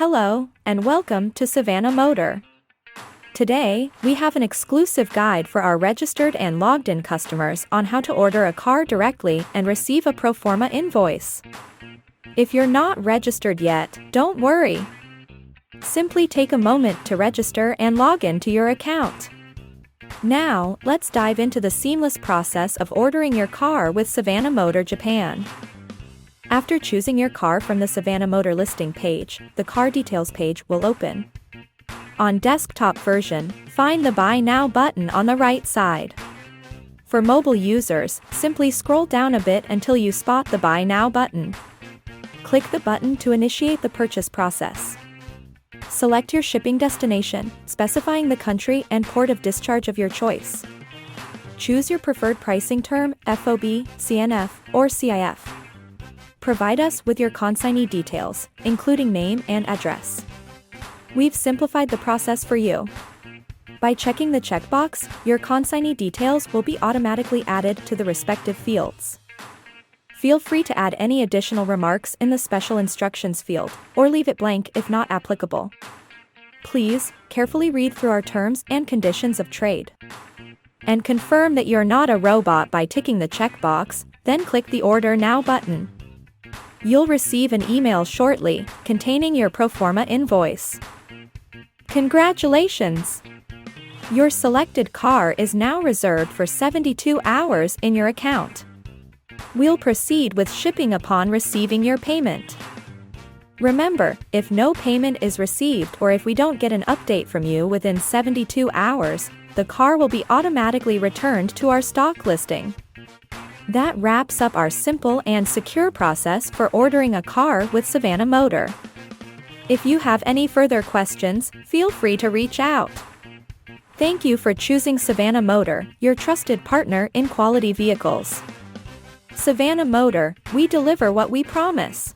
Hello, and welcome to Savana Motor. Today, we have an exclusive guide for our registered and logged-in customers on how to order a car directly and receive a pro forma invoice. If you're not registered yet, don't worry. Simply take a moment to register and log in to your account. Now, let's dive into the seamless process of ordering your car with Savana Motor Japan. After choosing your car from the Savana Motor listing page, the car details page will open. On desktop version, find the Buy Now button on the right side. For mobile users, simply scroll down a bit until you spot the Buy Now button. Click the button to initiate the purchase process. Select your shipping destination, specifying the country and port of discharge of your choice. Choose your preferred pricing term, FOB, CNF, or CIF. Provide us with your consignee details, including name and address. We've simplified the process for you. By checking the checkbox, your consignee details will be automatically added to the respective fields. Feel free to add any additional remarks in the special instructions field, or leave it blank if not applicable. Please, carefully read through our terms and conditions of trade. And confirm that you're not a robot by ticking the checkbox, then click the Order Now button. You'll receive an email shortly, containing your pro forma invoice. Congratulations! Your selected car is now reserved for 72 hours in your account. We'll proceed with shipping upon receiving your payment. Remember, if no payment is received or if we don't get an update from you within 72 hours, the car will be automatically returned to our stock listing. That wraps up our simple and secure process for ordering a car with Savana Motor. If you have any further questions, feel free to reach out. Thank you for choosing Savana Motor, your trusted partner in quality vehicles. Savana Motor, we deliver what we promise.